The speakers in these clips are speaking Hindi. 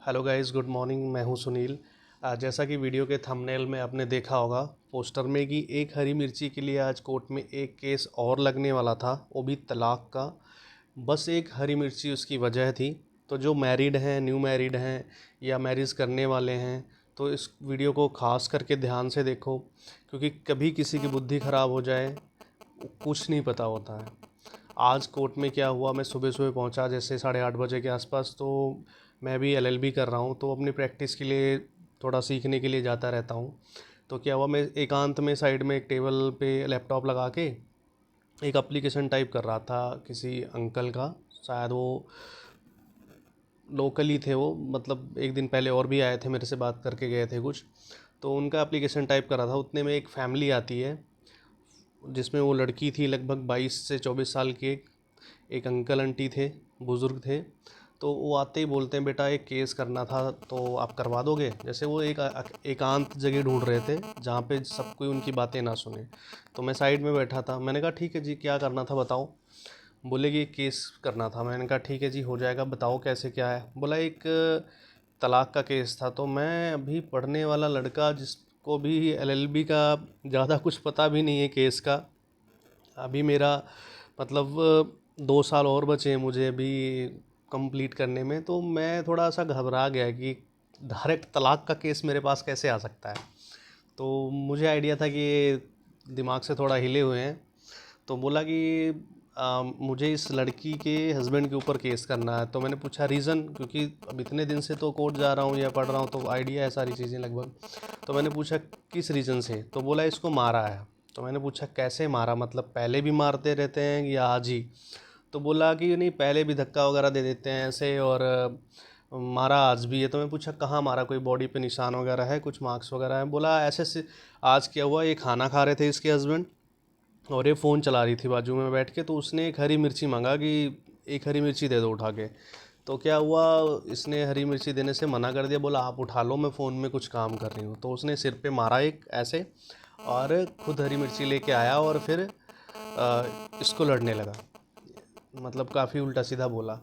Hello guys, good morning. मैं हूं सुनील। जैसा कि वीडियो के थंबनेल में आपने देखा होगा पोस्टर में कि एक हरी मिर्ची के लिए आज कोर्ट में एक केस और लगने वाला था, वो भी तलाक का। बस एक हरी मिर्ची उसकी वजह थी। तो जो मैरिड हैं, न्यू मैरिड हैं या मैरिज करने वाले हैं, तो इस वीडियो को खास करके ध्यान से देखो, क्योंकि कभी किसी की बुद्धि ख़राब हो जाए कुछ नहीं पता होता है। आज कोर्ट में क्या हुआ, मैं सुबह सुबह पहुंचा जैसे 8:30 बजे के आसपास। तो मैं भी एलएलबी कर रहा हूं, तो अपनी प्रैक्टिस के लिए थोड़ा सीखने के लिए जाता रहता हूं। तो क्या हुआ, मैं एकांत में साइड में एक टेबल पे लैपटॉप लगा के एक एप्लीकेशन टाइप कर रहा था किसी अंकल का। शायद वो लोकल ही थे, वो मतलब एक दिन पहले और भी आए थे, मेरे से बात करके गए थे कुछ। तो उनका एप्लीकेशन टाइप कर रहा था। उतने में एक फैमिली आती है जिसमें वो लड़की थी लगभग 22 से 24 साल की। एक अंकल आंटी थे, बुज़ुर्ग थे। तो वो आते ही बोलते हैं, बेटा एक केस करना था तो आप करवा दोगे। जैसे वो एक एकांत जगह ढूंढ रहे थे जहाँ पे सब कोई उनकी बातें ना सुने। तो मैं साइड में बैठा था, मैंने कहा ठीक है जी, क्या करना था बताओ। बोले कि एक केस करना था। मैंने कहा ठीक है जी, हो जाएगा, बताओ कैसे क्या है। बोला एक तलाक का केस था। तो मैं अभी पढ़ने वाला लड़का, जिसको भी एलएलबी का ज़्यादा कुछ पता भी नहीं है केस का। अभी मेरा मतलब 2 साल और बचे हैं मुझे अभी कंप्लीट करने में। तो मैं थोड़ा सा घबरा गया कि डायरेक्ट तलाक का केस मेरे पास कैसे आ सकता है। तो मुझे आइडिया था कि ये दिमाग से थोड़ा हिले हुए हैं। तो बोला कि मुझे इस लड़की के हस्बैंड के ऊपर केस करना है। तो मैंने पूछा रीज़न, क्योंकि अब इतने दिन से तो कोर्ट जा रहा हूँ या पढ़ रहा हूँ तो आइडिया है सारी चीज़ें लगभग। तो मैंने पूछा किस रीज़न से। तो बोला इसको मारा है। तो मैंने पूछा कैसे मारा, मतलब पहले भी मारते रहते हैं या आज ही। तो बोला कि नहीं, पहले भी धक्का वगैरह दे देते हैं ऐसे, और मारा आज भी है। तो मैं पूछा कहाँ मारा, कोई बॉडी पे निशान वगैरह है, कुछ मार्क्स वगैरह है। बोला ऐसे से आज क्या हुआ, ये खाना खा रहे थे इसके हस्बैंड और ये फ़ोन चला रही थी बाजू में बैठ के। तो उसने एक हरी मिर्ची मांगा कि एक हरी मिर्ची दे दो उठा के। तो क्या हुआ, इसने हरी मिर्ची देने से मना कर दिया। बोला आप उठा लो, मैं फ़ोन में कुछ काम कर रही हूँ। तो उसने सिर पे मारा एक ऐसे, और खुद हरी मिर्ची लेके आया और फिर इसको लड़ने लगा। मतलब काफ़ी उल्टा सीधा बोला।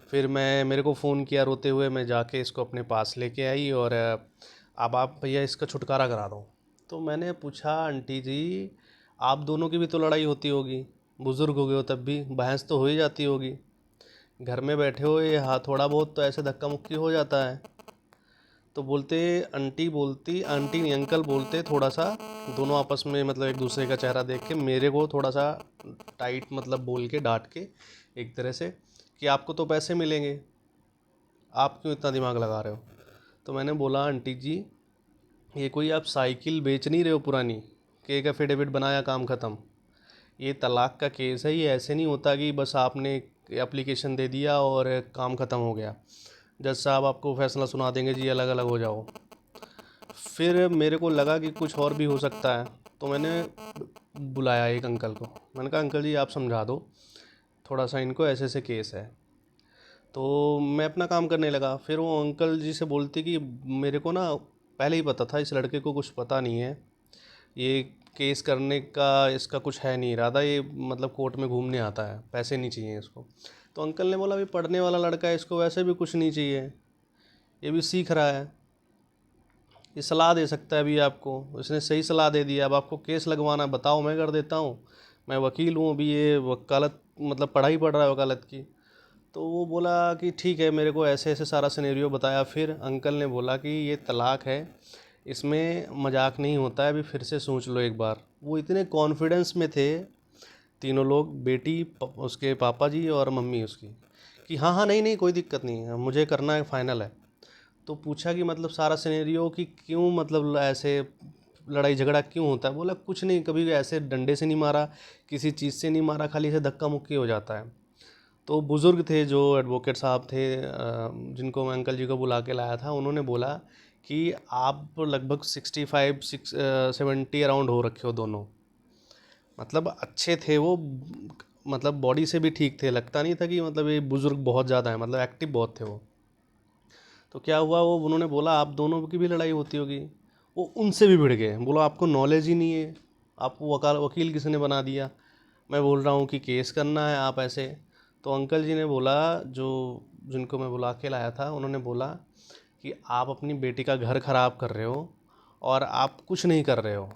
फिर मेरे को फ़ोन किया रोते हुए, मैं जाके इसको अपने पास लेके आई और अब आप भैया इसका छुटकारा करा दो। तो मैंने पूछा आंटी जी, आप दोनों की भी तो लड़ाई होती होगी, बुज़ुर्ग हो गए हो तब भी बहस तो हो ही जाती होगी। घर में बैठे हो, ये हाँ थोड़ा बहुत तो ऐसे धक्का मुक्की हो जाता है। तो बोलते, आंटी बोलती, आंटी नहीं अंकल बोलते थोड़ा सा, दोनों आपस में मतलब एक दूसरे का चेहरा देख के मेरे को थोड़ा सा टाइट मतलब बोल के डांट के एक तरह से, कि आपको तो पैसे मिलेंगे, आप क्यों इतना दिमाग लगा रहे हो। तो मैंने बोला आंटी जी, ये कोई आप साइकिल बेच नहीं रहे हो पुरानी कि एक एफिडेविट बनाया काम ख़त्म। ये तलाक का केस है, ये ऐसे नहीं होता कि बस आपने एप्लीकेशन दे दिया और काम ख़त्म हो गया, जज साहब आपको फैसला सुना देंगे जी अलग अलग हो जाओ। फिर मेरे को लगा कि कुछ और भी हो सकता है। तो मैंने बुलाया एक अंकल को। मैंने कहा अंकल जी आप समझा दो थोड़ा सा इनको, ऐसे ऐसे केस है। तो मैं अपना काम करने लगा। फिर वो अंकल जी से बोलती कि मेरे को ना पहले ही पता था इस लड़के को कुछ पता नहीं है, ये केस करने का इसका कुछ है नहीं इरादा, ये मतलब कोर्ट में घूमने आता है, पैसे नहीं चाहिए इसको। तो अंकल ने बोला अभी पढ़ने वाला लड़का है, इसको वैसे भी कुछ नहीं चाहिए, ये भी सीख रहा है, ये सलाह दे सकता है अभी आपको। उसने सही सलाह दे दिया। अब आपको केस लगवाना बताओ, मैं कर देता हूँ, मैं वकील हूँ। अभी ये वकालत मतलब पढ़ाई पढ़ रहा है वकालत की। तो वो बोला कि ठीक है, मेरे को ऐसे ऐसे सारा सिनेरियो बताया। फिर अंकल ने बोला कि ये तलाक है, इसमें मजाक नहीं होता है, अभी फिर से सोच लो एक बार। वो इतने कॉन्फिडेंस में थे तीनों लोग, बेटी उसके पापा जी और मम्मी उसकी, कि हाँ हाँ नहीं नहीं कोई दिक्कत नहीं है, मुझे करना है, फाइनल है। तो पूछा कि मतलब सारा सिनेरियो कि क्यों, मतलब ऐसे लड़ाई झगड़ा क्यों होता है। बोला कुछ नहीं, कभी ऐसे डंडे से नहीं मारा, किसी चीज़ से नहीं मारा, खाली से धक्का मुक्की हो जाता है। तो बुज़ुर्ग थे जो एडवोकेट साहब थे, जिनको मैं अंकल जी को बुला के लाया था, उन्होंने बोला कि आप लगभग 65-70 अराउंड हो रखे हो दोनों। मतलब अच्छे थे वो, मतलब बॉडी से भी ठीक थे, लगता नहीं था कि मतलब ये बुज़ुर्ग बहुत ज़्यादा है, मतलब एक्टिव बहुत थे वो। तो क्या हुआ, वो उन्होंने बोला आप दोनों की भी लड़ाई होती होगी। वो उनसे भी भिड़ गए, बोला आपको नॉलेज ही नहीं है, आपको वकील किसने बना दिया। मैं बोल रहा हूँ कि केस करना है आप ऐसे। तो अंकल जी ने बोला, जो जिनको मैं बुला के लाया था, उन्होंने बोला कि आप अपनी बेटी का घर ख़राब कर रहे हो और आप कुछ नहीं कर रहे हो।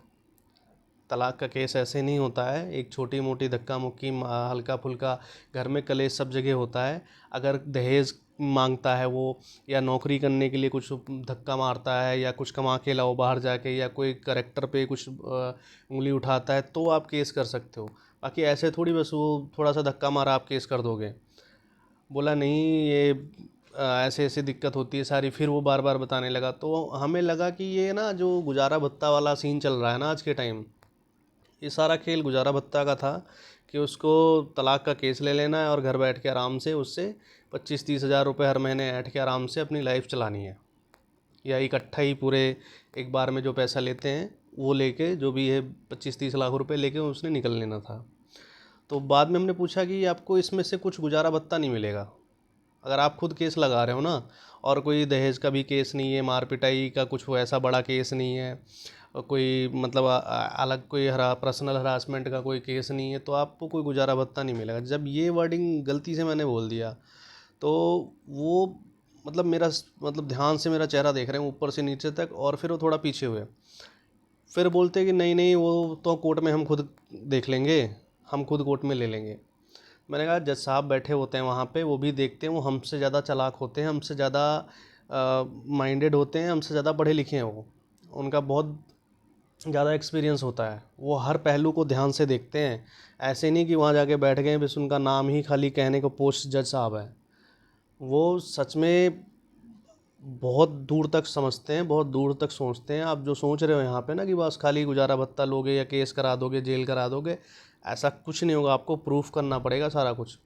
तलाक का केस ऐसे नहीं होता है, एक छोटी मोटी धक्का मुक्की हल्का फुल्का घर में कलेश सब जगह होता है। अगर दहेज मांगता है वो, या नौकरी करने के लिए कुछ धक्का मारता है, या कुछ कमा के लाओ बाहर जाके, या कोई करेक्टर पे कुछ उंगली उठाता है, तो आप केस कर सकते हो। बाकी ऐसे थोड़ी बस वो थोड़ा सा धक्का मारा आप केस कर दोगे। बोला नहीं ये ऐसे ऐसे दिक्कत होती है सारी। फिर वो बार बार बताने लगा, तो हमें लगा कि ये ना जो गुजारा भत्ता वाला सीन चल रहा है ना आज के टाइम, ये सारा खेल गुजारा भत्ता का था कि उसको तलाक का केस ले लेना है और घर बैठ के आराम से उससे 25-30 हज़ार रुपये हर महीने ऐंठ के आराम से अपनी लाइफ चलानी है, या इकट्ठा ही पूरे एक बार में जो पैसा लेते हैं वो लेके, जो भी है 25-30 लाख रुपए लेके उसने निकल लेना था। तो बाद में हमने पूछा कि आपको इसमें से कुछ गुजारा भत्ता नहीं मिलेगा अगर आप खुद केस लगा रहे हो ना, और कोई दहेज का भी केस नहीं है, मार पिटाई का कुछ ऐसा बड़ा केस नहीं है, और कोई मतलब अलग कोई पर्सनल हरासमेंट का कोई केस नहीं है, तो आपको कोई गुजारा भत्ता नहीं मिलेगा। जब ये वर्डिंग गलती से मैंने बोल दिया तो वो मतलब मेरा मतलब ध्यान से मेरा चेहरा देख रहे हैं ऊपर से नीचे तक, और फिर वो थोड़ा पीछे हुए। फिर बोलते कि नहीं नहीं वो तो कोर्ट में हम खुद देख लेंगे, हम खुद कोर्ट में ले लेंगे। मैंने कहा जज साहब बैठे होते हैं वहाँ पे, वो भी देखते हैं, वो हमसे ज़्यादा चालाक होते हैं, हमसे ज़्यादा माइंडेड होते हैं, हमसे ज़्यादा पढ़े लिखे हैं, वो उनका बहुत ज़्यादा एक्सपीरियंस होता है, वो हर पहलू को ध्यान से देखते हैं। ऐसे नहीं कि वहाँ जाके बैठ गए बस उनका नाम ही खाली कहने को पोस्ट जज साहब है। वो सच में बहुत दूर तक समझते हैं, बहुत दूर तक सोचते हैं। आप जो सोच रहे हो यहाँ पे ना कि बस खाली गुजारा भत्ता लोगे या केस करा दोगे, जेल करा दोगे, ऐसा कुछ नहीं होगा, आपको प्रूफ करना पड़ेगा सारा कुछ।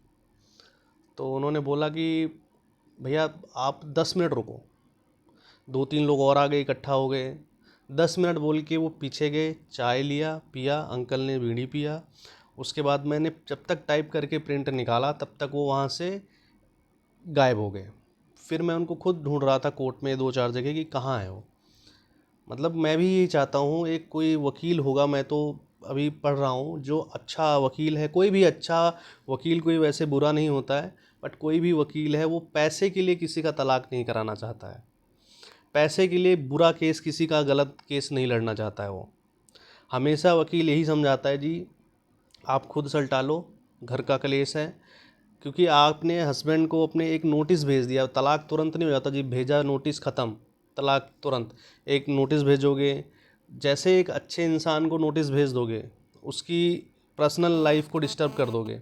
तो उन्होंने बोला कि भैया आप 10 मिनट रुको। 2-3 लोग और आ गए, इकट्ठा हो गए। 10 मिनट बोल के वो पीछे गए, चाय लिया, पिया, अंकल ने बीड़ी पिया। उसके बाद मैंने जब तक टाइप करके प्रिंट निकाला तब तक वो वहाँ से गायब हो गए। फिर मैं उनको खुद ढूंढ रहा था कोर्ट में 2-4 जगह कि कहाँ है वो। मतलब मैं भी यही चाहता हूँ, एक कोई वकील होगा, मैं तो अभी पढ़ रहा हूँ, जो अच्छा वकील है, कोई भी अच्छा वकील कोई वैसे बुरा नहीं होता है, बट कोई भी वकील है वो पैसे के लिए किसी का तलाक नहीं कराना चाहता है, पैसे के लिए बुरा केस, किसी का गलत केस नहीं लड़ना चाहता है। वो हमेशा वकील यही समझाता है जी आप खुद सलटा लो, घर का कलेश है। क्योंकि आपने हस्बैंड को अपने एक नोटिस भेज दिया, तलाक तुरंत नहीं हो जाता जी, भेजा नोटिस ख़त्म, तलाक तुरंत। एक नोटिस भेजोगे, जैसे एक अच्छे इंसान को नोटिस भेज दोगे, उसकी पर्सनल लाइफ को डिस्टर्ब कर दोगे,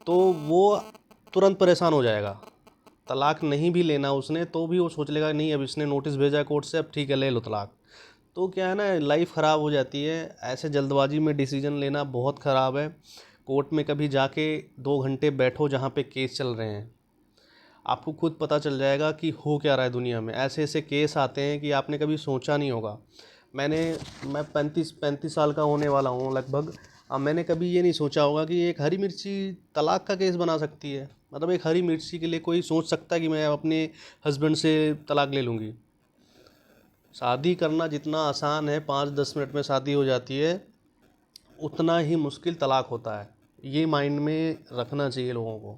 तो वो तुरंत परेशान हो जाएगा। तलाक नहीं भी लेना उसने तो भी वो सोच लेगा नहीं अब इसने नोटिस भेजा है कोर्ट से, अब ठीक है ले लो तलाक। तो क्या है ना, लाइफ ख़राब हो जाती है। ऐसे जल्दबाजी में डिसीजन लेना बहुत ख़राब है। कोर्ट में कभी जाके 2 घंटे बैठो जहाँ पे केस चल रहे हैं, आपको खुद पता चल जाएगा कि हो क्या रहा है दुनिया में। ऐसे ऐसे केस आते हैं कि आपने कभी सोचा नहीं होगा। मैं 35 साल का होने वाला हूँ लगभग। अब मैंने कभी ये नहीं सोचा होगा कि एक हरी मिर्ची तलाक का केस बना सकती है। मतलब एक हरी मिर्ची के लिए कोई सोच सकता है कि मैं अपने हस्बैंड से तलाक ले लूँगी। शादी करना जितना आसान है, 5-10 मिनट में शादी हो जाती है, उतना ही मुश्किल तलाक होता है। ये माइंड में रखना चाहिए लोगों को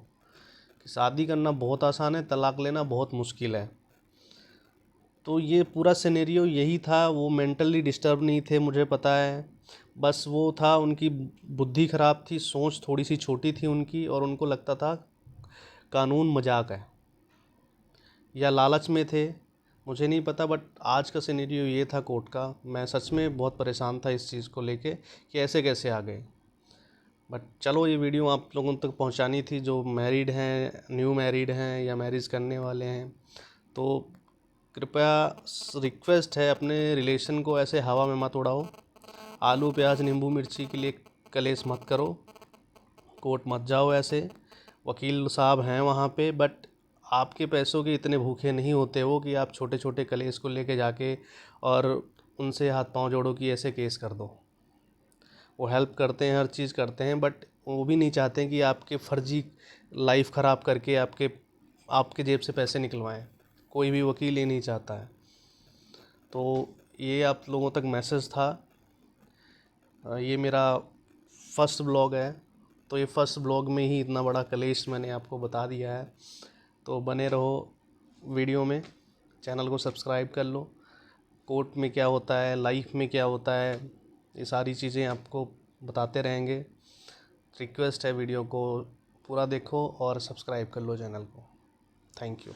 कि शादी करना बहुत आसान है, तलाक लेना बहुत मुश्किल है। तो ये पूरा सिनेरियो यही था। वो मेंटली डिस्टर्ब नहीं थे, मुझे पता है। बस वो था उनकी बुद्धि ख़राब थी, सोच थोड़ी सी छोटी थी उनकी, और उनको लगता था कानून मजाक है, या लालच में थे, मुझे नहीं पता। बट आज का सिनेरियो ये था कोर्ट का। मैं सच में बहुत परेशान था इस चीज़ को लेके कि ऐसे कैसे आ गए। बट चलो ये वीडियो आप लोगों तक पहुंचानी थी, जो मैरिड हैं, न्यू मैरिड हैं, या मैरिज करने वाले हैं। तो कृपया रिक्वेस्ट है, अपने रिलेशन को ऐसे हवा में मत उड़ाओ। आलू प्याज नींबू मिर्ची के लिए कलेश मत करो, कोर्ट मत जाओ ऐसे। वकील साहब हैं वहाँ पे, बट आपके पैसों के इतने भूखे नहीं होते वो कि आप छोटे छोटे कलेश को लेके जाके और उनसे हाथ पांव जोड़ो कि ऐसे केस कर दो। वो हेल्प करते हैं, हर चीज़ करते हैं, बट वो भी नहीं चाहते कि आपके फर्जी लाइफ ख़राब करके आपके आपके जेब से पैसे निकलवाएं। कोई भी वकील ये नहीं चाहता है। तो ये आप लोगों तक मैसेज था। ये मेरा फर्स्ट ब्लॉग है, तो ये फर्स्ट ब्लॉग में ही इतना बड़ा कलेश मैंने आपको बता दिया है। तो बने रहो वीडियो में, चैनल को सब्सक्राइब कर लो। कोर्ट में क्या होता है, लाइफ में क्या होता है, ये सारी चीज़ें आपको बताते रहेंगे। रिक्वेस्ट है वीडियो को पूरा देखो और सब्सक्राइब कर लो चैनल को। Thank you.